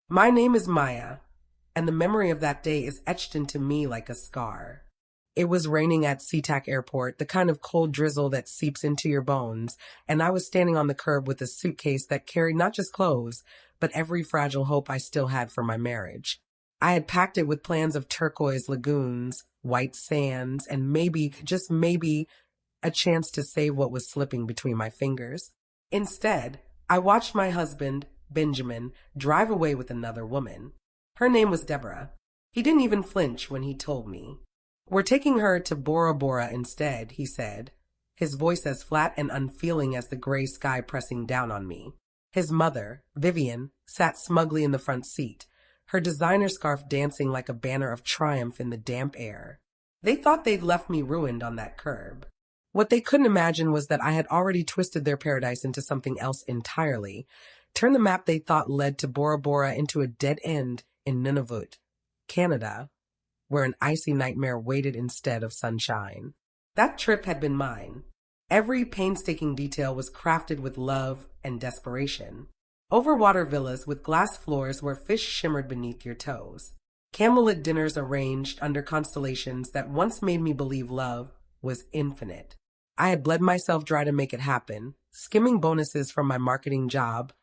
My name is Maya, and the memory of that day is etched into me like a scar. It was raining at SeaTac Airport, the kind of cold drizzle that seeps into your bones, and I was standing on the curb with a suitcase that carried not just clothes, but every fragile hope I still had for my marriage. I had packed it with plans of turquoise lagoons, white sands, and maybe, just maybe, a chance to save what was slipping between my fingers. Instead, I watched my husband, Benjamin, drive away with another woman. Her name was DEBORAH. He didn't even flinch when he told me. "We're taking her to BORA instead," he said, his voice as flat and unfeeling as the gray sky pressing down on me. His mother, Vivian, sat smugly in the front seat, her designer scarf dancing like a banner of triumph in the damp air. They thought they'd left me ruined on that curb. What they couldn't imagine was that I had already twisted their paradise into something else entirely, turned the map they thought led to Bora into a dead end in Nunavut, Canada, where an icy nightmare waited instead of sunshine. That trip had been mine. Every painstaking detail was crafted with love and desperation. Overwater villas with glass floors where fish shimmered beneath your toes. Candlelit dinners arranged under constellations that once made me believe love was infinite. I had bled myself dry to make it happen, skimming bonuses from my marketing job,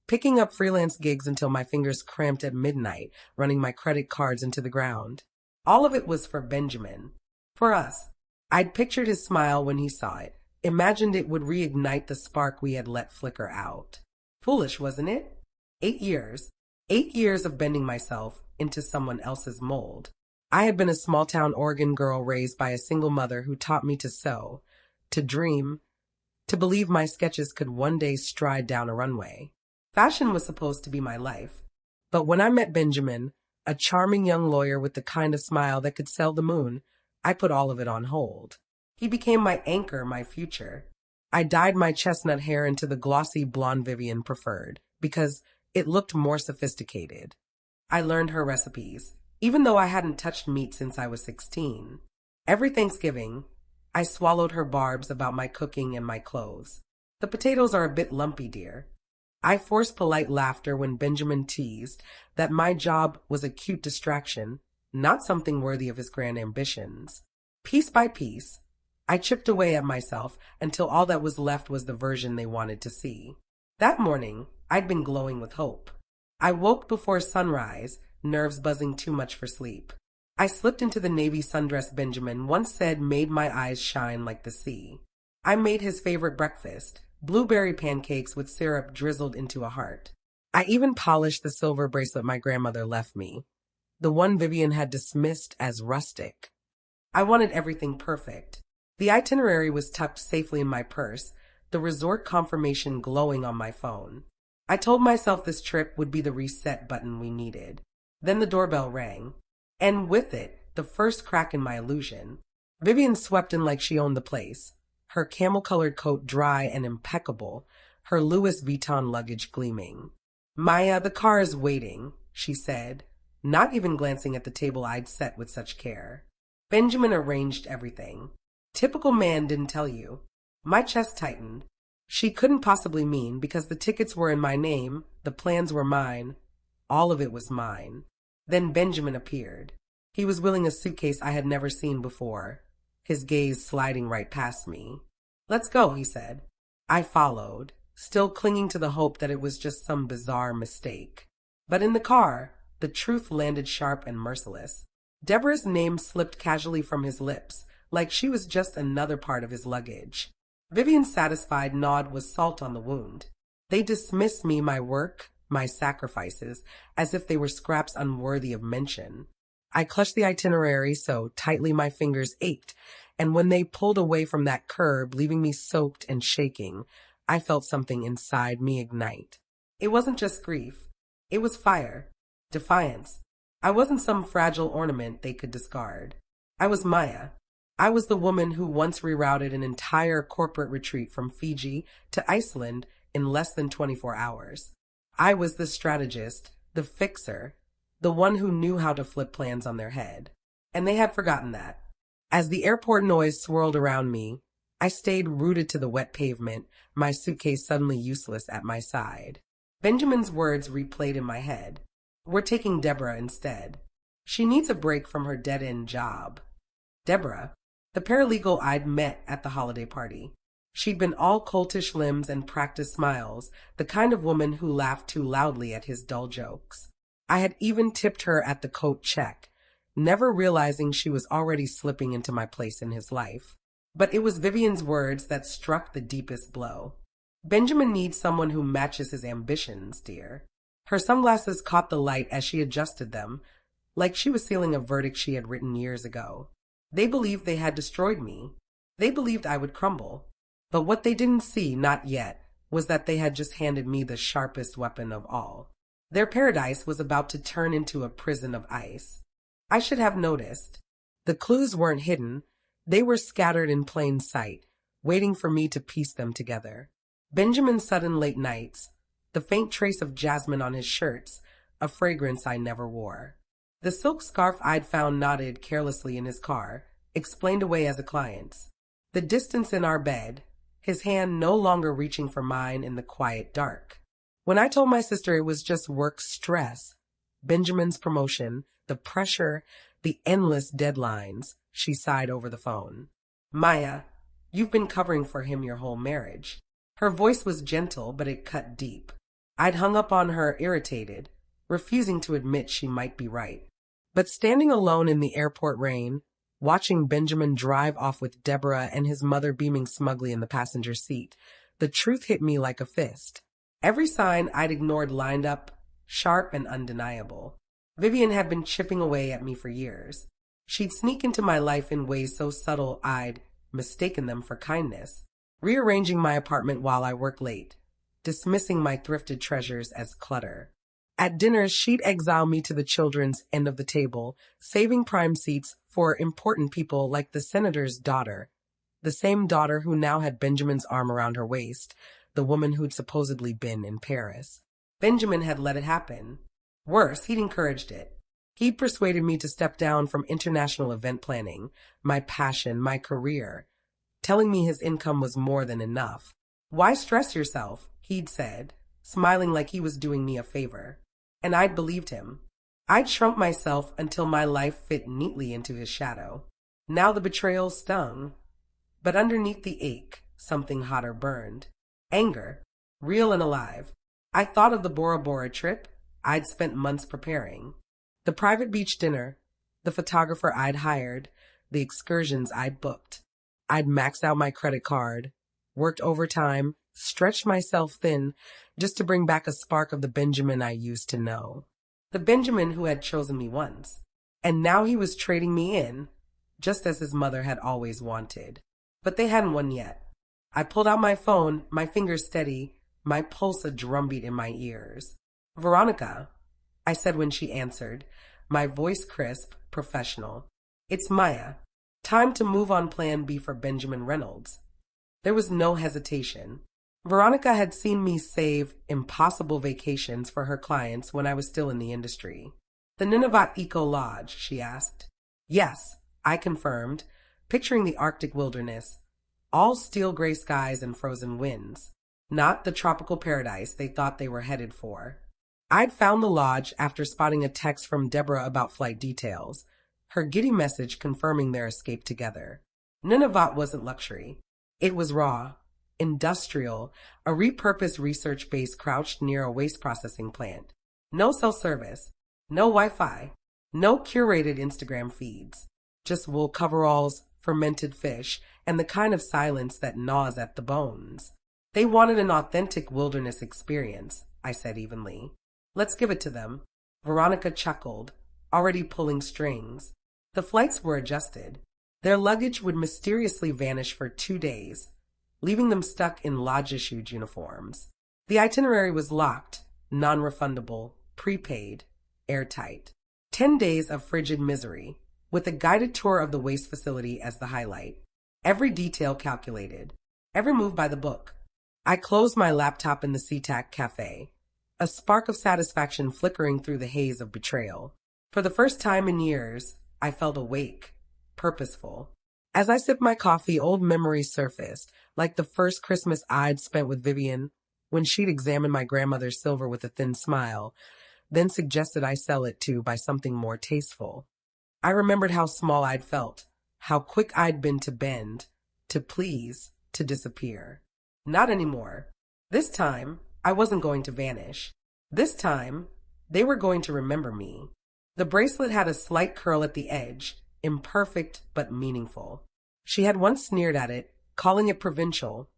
picking up freelance gigs until my fingers cramped at midnight, running my credit cards into the ground. All of it was for Benjamin. For us. I'd pictured his smile when he saw it, imagined it would reignite the spark we had let flicker out. Foolish, wasn't it? 8 years. 8 years of bending myself into someone else's mold. I had been a small-town Oregon girl raised by a single mother who taught me to sew, to dream, to believe my sketches could one day stride down a runway. Fashion was supposed to be my life. But when I met Benjamin, a charming young lawyer with the kind of smile that could sell the moon, I put all of it on hold. He became my anchor, my future. I dyed my chestnut hair into the glossy blonde Vivian preferred, because it looked more sophisticated. I learned her recipes, even though I hadn't touched meat since I was 16. Every Thanksgiving, I swallowed her barbs about my cooking and my clothes. "The potatoes are a bit lumpy, dear." I forced polite laughter when Benjamin teased that my job was a cute distraction, not something worthy of his grand ambitions. Piece by piece, I chipped away at myself until all that was left was the version they wanted to see. That morning, I'd been glowing with hope. I woke before sunrise, nerves buzzing too much for sleep. I slipped into the navy sundress Benjamin once said made my eyes shine like the sea. I made his favorite breakfast, blueberry pancakes with syrup drizzled into a heart. I even polished the silver bracelet my grandmother left me, the one Vivian had dismissed as rustic. I wanted everything perfect. The itinerary was tucked safely in my purse, the resort confirmation glowing on my phone. I told myself this trip would be the reset button we needed. Then the doorbell rang, and with it, the first crack in my illusion. Vivian swept in like she owned the place, her camel-colored coat dry and impeccable, her Louis Vuitton luggage gleaming. "Maya, the car is waiting," she said, not even glancing at the table I'd set with such care. Benjamin arranged everything. "Typical man didn't tell you." My chest tightened. She couldn't possibly mean, because the tickets were in my name, the plans were mine, all of it was mine. Then Benjamin appeared. He was wheeling a suitcase I had never seen before, his gaze sliding right past me. "Let's go," he said. I followed, still clinging to the hope that it was just some bizarre mistake. But in the car, the truth landed sharp and merciless. Deborah's name slipped casually from his lips, like she was just another part of his luggage. Vivian's satisfied nod was salt on the wound. They dismissed me, my work, my sacrifices, as if they were scraps unworthy of mention. I clutched the itinerary so tightly my fingers ached, and when they pulled away from that curb, leaving me soaked and shaking, I felt something inside me ignite. It wasn't just grief. It was fire, defiance. I wasn't some fragile ornament they could discard. I was Maya. I was the woman who once rerouted an entire corporate retreat from Fiji to Iceland in less than 24 hours. I was the strategist, the fixer, the one who knew how to flip plans on their head. And they had forgotten that. As the airport noise swirled around me, I stayed rooted to the wet pavement, my suitcase suddenly useless at my side. Benjamin's words replayed in my head. We're taking Deborah instead. She needs a break from her dead-end job. Deborah, the paralegal I'd met at the holiday party. She'd been all coltish limbs and practiced smiles, the kind of woman who laughed too loudly at his dull jokes. I had even tipped her at the coat check, never realizing she was already slipping into my place in his life. But it was Vivian's words that struck the deepest blow. Benjamin needs someone who matches his ambitions, dear. Her sunglasses caught the light as she adjusted them, like she was sealing a verdict she had written years ago. They believed they had destroyed me. They believed I would crumble. But what they didn't see, not yet, was that they had just handed me the sharpest weapon of all. Their paradise was about to turn into a prison of ice. I should have noticed. The clues weren't hidden. They were scattered in plain sight, waiting for me to piece them together. Benjamin's sudden late nights, the faint trace of jasmine on his shirts, a fragrance I never wore. The silk scarf I'd found knotted carelessly in his car, explained away as a client's. The distance in our bed, his hand no longer reaching for mine in the quiet dark. When I told my sister it was just work stress, Benjamin's promotion, the pressure, the endless deadlines, she sighed over the phone. Maya, you've been covering for him your whole marriage. Her voice was gentle, but it cut deep. I'd hung up on her, irritated, refusing to admit she might be right. But standing alone in the airport rain, watching Benjamin drive off with Deborah and his mother beaming smugly in the passenger seat, the truth hit me like a fist. Every sign I'd ignored lined up, sharp and undeniable. Vivian had been chipping away at me for years. She'd sneak into my life in ways so subtle I'd mistaken them for kindness, rearranging my apartment while I worked late, dismissing my thrifted treasures as clutter. At dinners, she'd exile me to the children's end of the table, saving prime seats for important people like the senator's daughter, the same daughter who now had Benjamin's arm around her waist, the woman who'd supposedly been in Paris. Benjamin had let it happen. Worse, he'd encouraged it. He'd persuaded me to step down from international event planning, my passion, my career, telling me his income was more than enough. Why stress yourself, he'd said, smiling like he was doing me a favor. And I'd believed him. I'd shrunk myself until my life fit neatly into his shadow. Now the betrayal stung. But underneath the ache, something hotter burned. Anger, real and alive. I thought of the BORA trip I'd spent months preparing. The private beach dinner, the photographer I'd hired, the excursions I'd booked. I'd maxed out my credit card, worked overtime, stretched myself thin just to bring back a spark of the Benjamin I used to know. The Benjamin who had chosen me once. And now he was trading me in, just as his mother had always wanted. But they hadn't won yet. I pulled out my phone, my fingers steady, my pulse a drumbeat in my ears. Veronica, I said when she answered, my voice crisp, professional. It's Maya. Time to move on plan B for Benjamin Reynolds. There was no hesitation. Veronica had seen me save impossible vacations for her clients when I was still in the industry. The Nunavut Eco Lodge, she asked. Yes, I confirmed, picturing the Arctic wilderness, all steel gray skies and frozen winds, not the tropical paradise they thought they were headed for. I'd found the lodge after spotting a text from Deborah about flight details, her giddy message confirming their escape together. Nunavut wasn't luxury. It was raw, industrial, a repurposed research base crouched near a waste processing plant. No cell service, no Wi-Fi, no curated Instagram feeds, just wool coveralls, fermented fish, and the kind of silence that gnaws at the bones. They wanted an authentic wilderness experience, I said evenly. Let's give it to them. Veronica chuckled, already pulling strings. The flights were adjusted. Their luggage would mysteriously vanish for 2 days, leaving them stuck in lodge-issued uniforms. The itinerary was locked, non-refundable, prepaid, airtight. 10 days of frigid misery, with a guided tour of the waste facility as the highlight. Every detail calculated, every move by the book. I closed my laptop in the SeaTac cafe, a spark of satisfaction flickering through the haze of betrayal. For the first time in years, I felt awake, purposeful. As I sipped my coffee, old memories surfaced, like the first Christmas I'd spent with Vivian, when she'd examined my grandmother's silver with a thin smile, then suggested I sell it to buy something more tasteful. I remembered how small I'd felt, how quick I'd been to bend, to please, to disappear. Not anymore. This time, I wasn't going to vanish. This time, they were going to remember me. The bracelet had a slight curl at the edge, imperfect but meaningful. She had once sneered at it, calling it provincial,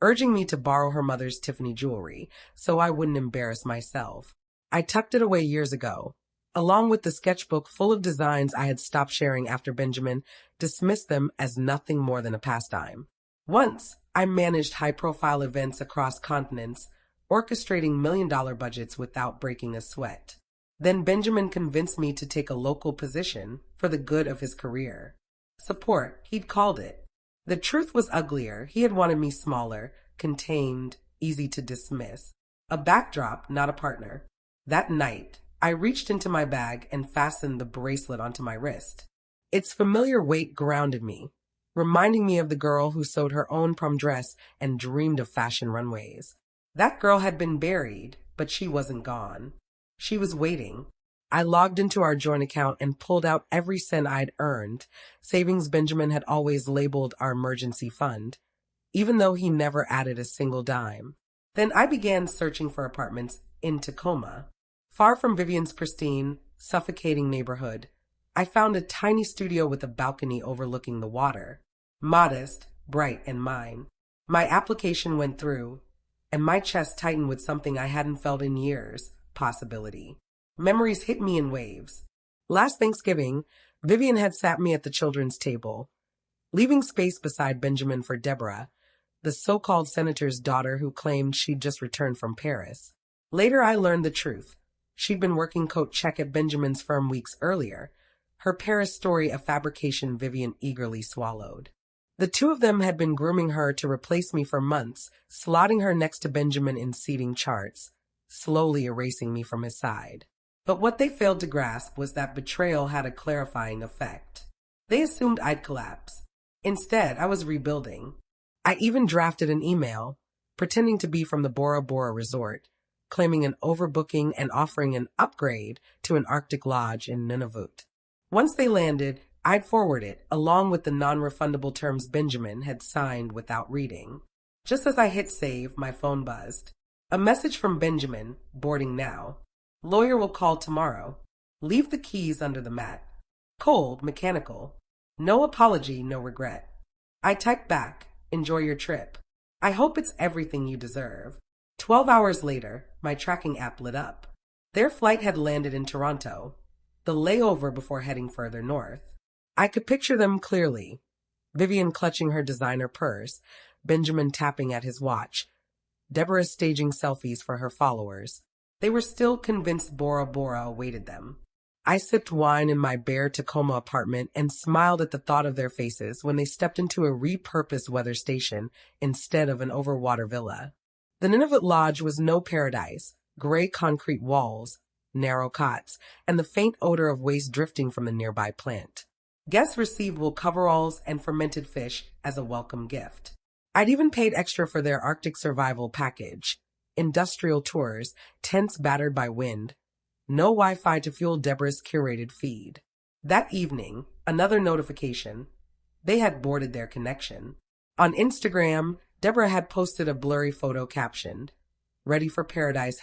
urging me to borrow her mother's Tiffany jewelry so I wouldn't embarrass myself. I tucked it away years ago, along with the sketchbook full of designs I had stopped sharing after Benjamin dismissed them as nothing more than a pastime. Once, I managed high-profile events across continents, orchestrating million-dollar budgets without breaking a sweat. Then Benjamin convinced me to take a local position for the good of his career. Support, he'd called it. The truth was uglier. He had wanted me smaller, contained, easy to dismiss. A backdrop, not a partner. That night, I reached into my bag and fastened the bracelet onto my wrist. Its familiar weight grounded me, reminding me of the girl who sewed her own prom dress and dreamed of fashion runways. That girl had been buried, but she wasn't gone. She was waiting. I logged into our joint account and pulled out every cent I'd earned, savings Benjamin had always labeled our emergency fund, even though he never added a single dime. Then I began searching for apartments in Tacoma. Far from Vivian's pristine, suffocating neighborhood, I found a tiny studio with a balcony overlooking the water. Modest, bright, and mine. My application went through, and my chest tightened with something I hadn't felt in years, possibility. Memories hit me in waves. Last Thanksgiving, Vivian had sat me at the children's table, leaving space beside Benjamin for DEBORAH, the so-called senator's daughter who claimed she'd just returned from Paris. Later, I learned the truth. She'd been working coat check at Benjamin's firm weeks earlier, her Paris story a fabrication Vivian eagerly swallowed. The two of them had been grooming her to replace me for months, slotting her next to Benjamin in seating charts, slowly erasing me from his side. But what they failed to grasp was that betrayal had a clarifying effect. They assumed I'd collapse. Instead, I was rebuilding. I even drafted an email, pretending to be from the BORA resort, claiming an overbooking and offering an upgrade to an Arctic lodge in Nunavut. Once they landed, I'd forward it, along with the non-refundable terms Benjamin had signed without reading. Just as I hit save, my phone buzzed. A message from Benjamin, boarding now. Lawyer will call tomorrow. Leave the keys under the mat. Cold, mechanical. No apology, no regret. I typed back, enjoy your trip. I hope it's everything you deserve. 12 hours later, my tracking app lit up. Their flight had landed in Toronto, the layover before heading further north. I could picture them clearly. Vivian clutching her designer purse, Benjamin tapping at his watch, DEBORAH staging selfies for her followers. They were still convinced BORA awaited them. I sipped wine in my bare Tacoma apartment and smiled at the thought of their faces when they stepped into a repurposed weather station instead of an overwater villa. The Nunavut Lodge was no paradise, gray concrete walls, narrow cots, and the faint odor of waste drifting from the nearby plant. Guests received wool coveralls and fermented fish as a welcome gift. I'd even paid extra for their Arctic survival package. Industrial tours, tents battered by wind, no Wi-Fi to fuel DEBORAH's curated feed. That evening, another notification. They had boarded their connection. On Instagram, DEBORAH had posted a blurry photo captioned, "Ready for Paradise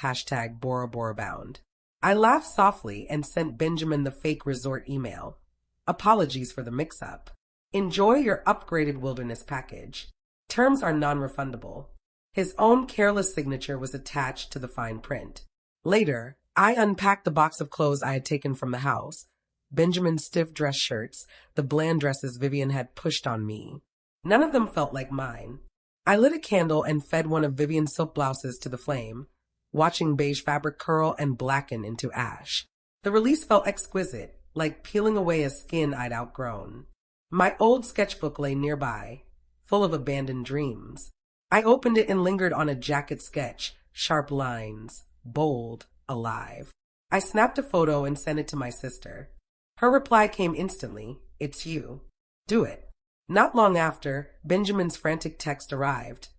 #BORA bound." I laughed softly and sent Benjamin the fake resort email. Apologies for the mix-up. Enjoy your upgraded wilderness package. Terms are non-refundable. His own careless signature was attached to the fine print. Later, I unpacked the box of clothes I had taken from the house. Benjamin's stiff dress shirts, the bland dresses Vivian had pushed on me. None of them felt like mine. I lit a candle and fed one of Vivian's silk blouses to the flame, watching beige fabric curl and blacken into ash. The release felt exquisite, like peeling away a skin I'd outgrown. My old sketchbook lay nearby, full of abandoned dreams. I opened it and lingered on a jacket sketch, sharp lines, bold, alive. I snapped a photo and sent it to my sister. Her reply came instantly, "It's you. Do it." Not long after, Benjamin's frantic text arrived.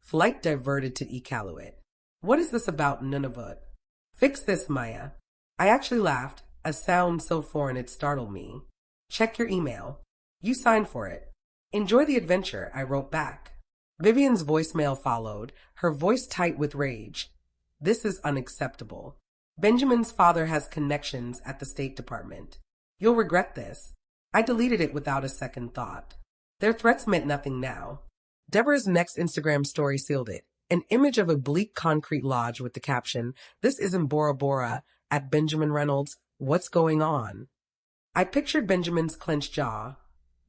Flight diverted to Iqaluit. What is this about Nunavut? Fix this, Maya. I actually laughed, a sound so foreign it startled me. Check your email. You signed for it. Enjoy the adventure, I wrote back. Vivian's voicemail followed, her voice tight with rage. This is unacceptable. Benjamin's father has connections at the State Department. You'll regret this. I deleted it without a second thought. Their threats meant nothing now. Deborah's next Instagram story sealed it. An image of a bleak concrete lodge with the caption, "This isn't Bora Bora," at Benjamin Reynolds, "What's going on?" I pictured Benjamin's clenched jaw,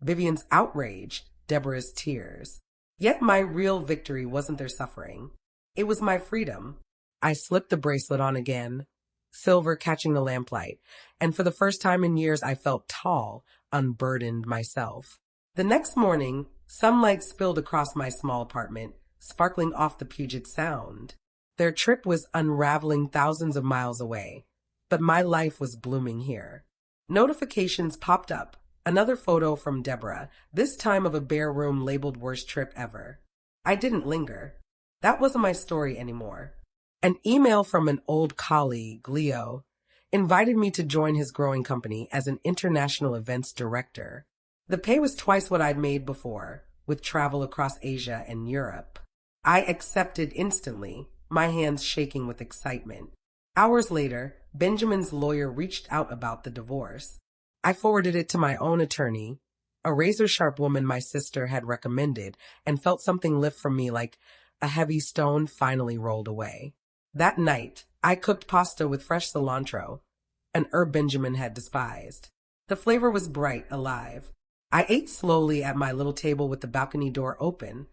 Vivian's outrage, Deborah's tears. Yet my real victory wasn't their suffering. It was my freedom. I slipped the bracelet on again, silver catching the lamplight, and for the first time in years I felt tall, unburdened myself. The next morning, sunlight spilled across my small apartment, sparkling off the Puget Sound. Their trip was unraveling thousands of miles away, but my life was blooming here. Notifications popped up. Another photo from Deborah, this time of a bare room labeled worst trip ever. I didn't linger. That wasn't my story anymore. An email from an old colleague, Leo, invited me to join his growing company as an international events director. The pay was twice what I'd made before, with travel across Asia and Europe. I accepted instantly, my hands shaking with excitement. Hours later, Benjamin's lawyer reached out about the divorce. I forwarded it to my own attorney, a razor-sharp woman my sister had recommended, and felt something lift from me like a heavy stone finally rolled away. That night, I cooked pasta with fresh cilantro, an herb Benjamin had despised. The flavor was bright, alive. I ate slowly at my little table with the balcony door open,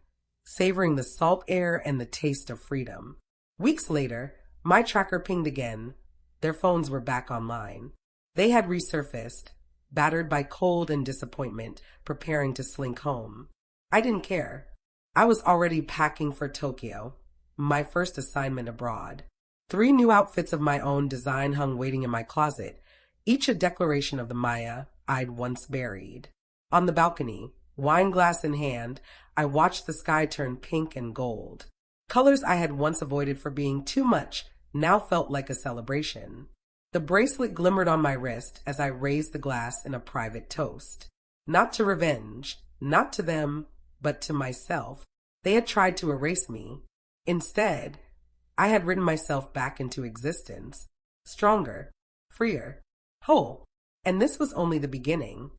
savoring the salt air and the taste of freedom. Weeks later, my tracker pinged again. Their phones were back online. They had resurfaced, battered by cold and disappointment, preparing to slink home. I didn't care. I was already packing for Tokyo, my first assignment abroad. 3 new outfits of my own design hung waiting in my closet, each a declaration of the Maya I'd once buried. On the balcony, wine glass in hand, I watched the sky turn pink and gold. Colors I had once avoided for being too much now felt like a celebration. The bracelet glimmered on my wrist as I raised the glass in a private toast. Not to revenge, not to them, but to myself. They had tried to erase me. Instead, I had written myself back into existence, stronger, freer, whole. And this was only the beginning.